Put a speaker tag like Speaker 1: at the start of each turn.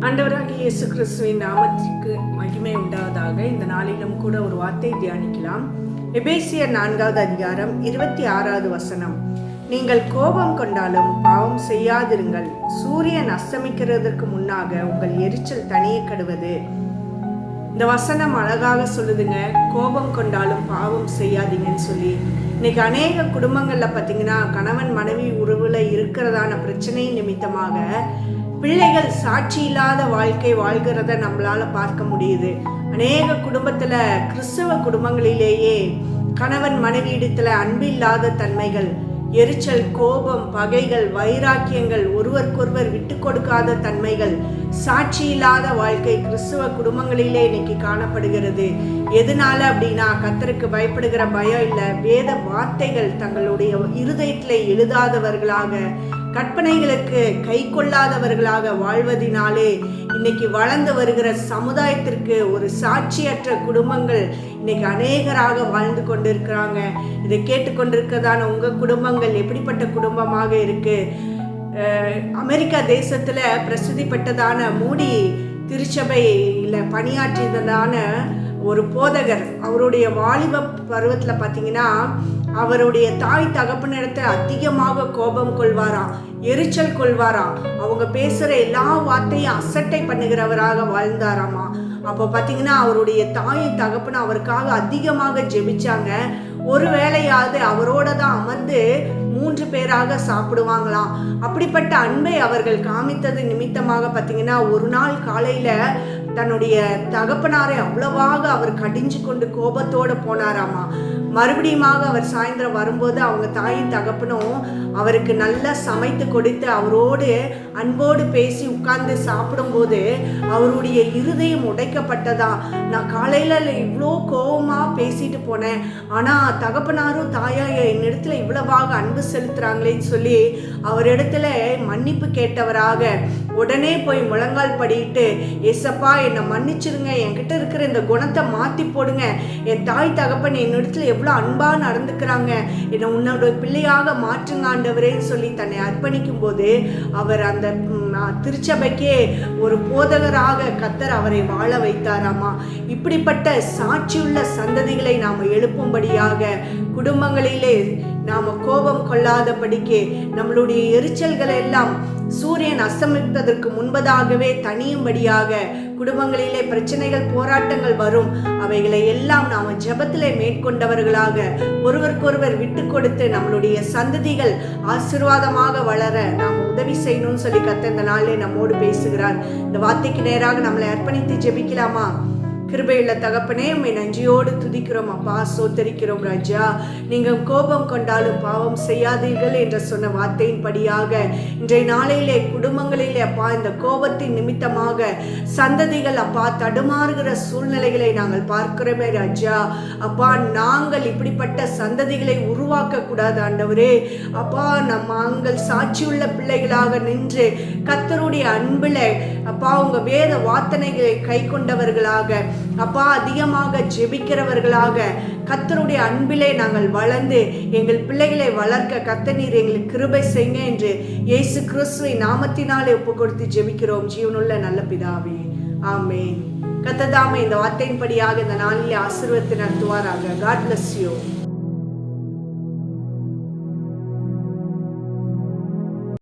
Speaker 1: ஆண்டவராகிய இயேசு கிறிஸ்துவின் நாமத்திற்கு மகிமை உண்டாவதாக. இந்த நாளிலும் கூட ஒரு வார்த்தை தியானிக்கலாம். எபேசியர் 4வது அதிகாரம் 26வது வசனம். நீங்கள் கோபம் கொண்டாலும் பாவம் செய்யாதிருங்கள், சூரியன் அஸ்தமிக்கிறதற்கு முன்னாக உங்கள் எரிச்சல் தனியே கடுவது. இந்த வசனம் அழகாக சொல்லுதுங்க. கோபம் கொண்டாலும் பாவம் செய்யாதீங்கன்னு சொல்லி. இன்னைக்கு அநேக குடும்பங்கள்ல பார்த்தீங்கன்னா கணவன் மனைவி உறவுல இருக்கிறதான பிரச்சனை நிமித்தமாக பிள்ளைகள் சாட்சி இல்லாத வாழ்க்கை வாழ்கிறத நம்மளால பார்க்க முடியுது. அநேக குடும்பத்துல, கிறிஸ்தவ குடும்பங்களிலேயே கணவன் மனைவி இடத்துல அன்பு இல்லாத தன்மைகள், எரிச்சல், கோபம், பகைகள், வைராக்கியங்கள், ஒருவருக்கொருவர் விட்டு கொடுக்காத தன்மைகள், சாட்சி இல்லாத வாழ்க்கை கிறிஸ்துவ குடும்பங்களிலே இன்னைக்கு காணப்படுகிறது. எதனால அப்படின்னா, கர்த்தருக்கு பயப்படுகிற பயம் இல்லை, வேத வார்த்தைகள் தங்களுடைய இருதயத்திலே எழுதாதவர்களாக, கற்பனைகளுக்கு கை கொள்ளாதவர்களாக வாழ்வதினாலே இன்னைக்கு வளர்ந்து வருகிற சமுதாயத்திற்கு ஒரு சாட்சியற்ற குடும்பங்கள் இன்னைக்கு அநேகராக வாழ்ந்து கொண்டிருக்கிறாங்க. இதை கேட்டுக்கொண்டிருக்கிறதான உங்க குடும்பங்கள் எப்படிப்பட்ட குடும்பமாக இருக்கு? அமெரிக்கா தேசத்துல பிரசித்தி பெற்றதான மூடி திருச்சபையில பணியாற்றியதான ஒரு போதகர், அவருடைய வாலிப பருவத்தில் பார்த்தீங்கன்னா அவருடைய தாய் தகப்பனிடத்தை அதிகமாக கோபம் கொள்வாராம், எரிச்சல் கொள்வாராம். அவங்க பேசுகிற எல்லா வார்த்தையும் அசட்டை பண்ணுகிறவராக வாழ்ந்தாராமா. அப்போ பார்த்தீங்கன்னா அவருடைய தாய் தகப்பன் அவருக்காக அதிகமாக ஜெபிச்சாங்க. ஒரு வேளையாவது அவரோட தான் அமர்ந்து 3 பேராக சாப்பிடுவாங்களாம். அப்படிப்பட்ட அன்பை அவர்கள் காமித்தது நிமித்தமாக பார்த்தீங்கன்னா ஒரு நாள் காலையில தன்னுடைய தகப்பனாரை அவ்வளவாக அவர் கடிஞ்சு கொண்டு கோபத்தோடு போனாராமா. மறுபடியுமாக அவர் சாயந்தரம் வரும்போது அவங்க தாயின் தகப்பனும் அவருக்கு நல்லா சமைத்து கொடுத்து அவரோடு அன்போடு பேசி உட்கார்ந்து சாப்பிடும்போது அவருடைய இருதயம் உடைக்கப்பட்டதா. நான் காலையில் இவ்வளோ கோபமாக பேசிட்டு போனேன், ஆனால் தகப்பனாரும் தாயா என்னிடத்துல இவ்வளவாக அன்பு செலுத்துகிறாங்களேன்னு சொல்லி அவரிடத்துல மன்னிப்பு கேட்டவராக உடனே போய் முழங்கால் படிட்டு, ஏசப்பா என்னை மன்னிச்சிருங்க, என்கிட்ட இருக்கிற இந்த குணத்தை மாற்றி போடுங்க, என் தாய் தகப்பன் என்னிடத்துல எவ்வளோ அன்பாக நடந்துக்கிறாங்க, என்னை உன்னோட பிள்ளையாக மாற்றுங்க ஆண்டவரேன்னு சொல்லி தன்னை அர்ப்பணிக்கும் போது அவர் அந்த திருச்சபைக்கே ஒரு போதகராக கர்த்தர் அவரை வாழ வைத்தாராமா. இப்படிப்பட்ட சாட்சியுள்ள சந்ததிகளை நாம் எழுப்பும்படியாக குடும்பங்களிலே நாம் கோபம் கொள்ளாதபடிக்கு நம்மளுடைய எரிச்சல்களை எல்லாம் சூரியன் அஸ்தமிப்பதற்கு முன்பதாகவே தனியும்படியாக குடும்பங்களிலே பிரச்சனைகள், போராட்டங்கள் வரும். அவைகளை எல்லாம் நாம் ஜெபத்திலே மேற்கொண்டவர்களாக ஒருவருக்கொருவர் விட்டு கொடுத்து நம்மளுடைய சந்ததிகள் ஆசீர்வாதமாக வளர நாம் உதவி செய்யணும்னு சொல்லி கர்த்தர் இந்த நாளிலே நம்மோடு பேசுகிறார். இந்த வார்த்தைக்கு நேராக நம்மளை அர்ப்பணித்து ஜெபிக்கலாமா? கிருபையுள்ள தகப்பனே, உம்மை நன்றியோடு துதிக்கிறோம் அப்பா, சோத்தரிக்கிறோம் ராஜா. நீங்கள் கோபம் கொண்டாலும் பாவம் செய்யாதீர்கள் என்ற சொன்ன வார்த்தையின்படியாக இன்றைய நாளையிலே குடும்பங்களிலே அப்பா இந்த கோபத்தின் நிமித்தமாக சந்ததிகள் அப்பா தடுமாறுகிற சூழ்நிலைகளை நாங்கள் பார்க்கிறோமே ராஜா. அப்பா நாங்கள் இப்படிப்பட்ட சந்ததிகளை உருவாக்க கூடாது ஆண்டவரே. அப்பா நாங்கள் சாட்சியுள்ள பிள்ளைகளாக நின்று கர்த்தருடைய அன்புல அப்பா உங்க வேத வார்த்தைகளை கை கொண்டவர்களாக அப்பா அதிகமாக ஜெபிக்கிறவர்களாக கர்த்தருடைய அன்பிலே நாங்கள் வளர்ந்து எங்கள் பிள்ளைகளை வளர்க்க கர்த்தர் நீர் எங்களுக்கு கிருபை செய்யுங்க என்று இயேசு கிறிஸ்துவின் நாமத்தினாலே ஒப்பு கொடுத்து ஜெபிக்கிறோம் ஜீவனுள்ள நல்ல பிதாவே, ஆமென். கர்த்தர் தாமே இந்த வார்த்தையின்படியாக இந்த நாளிலே ஆசீர்வாதத்தை நடத்துவாராக. God bless you.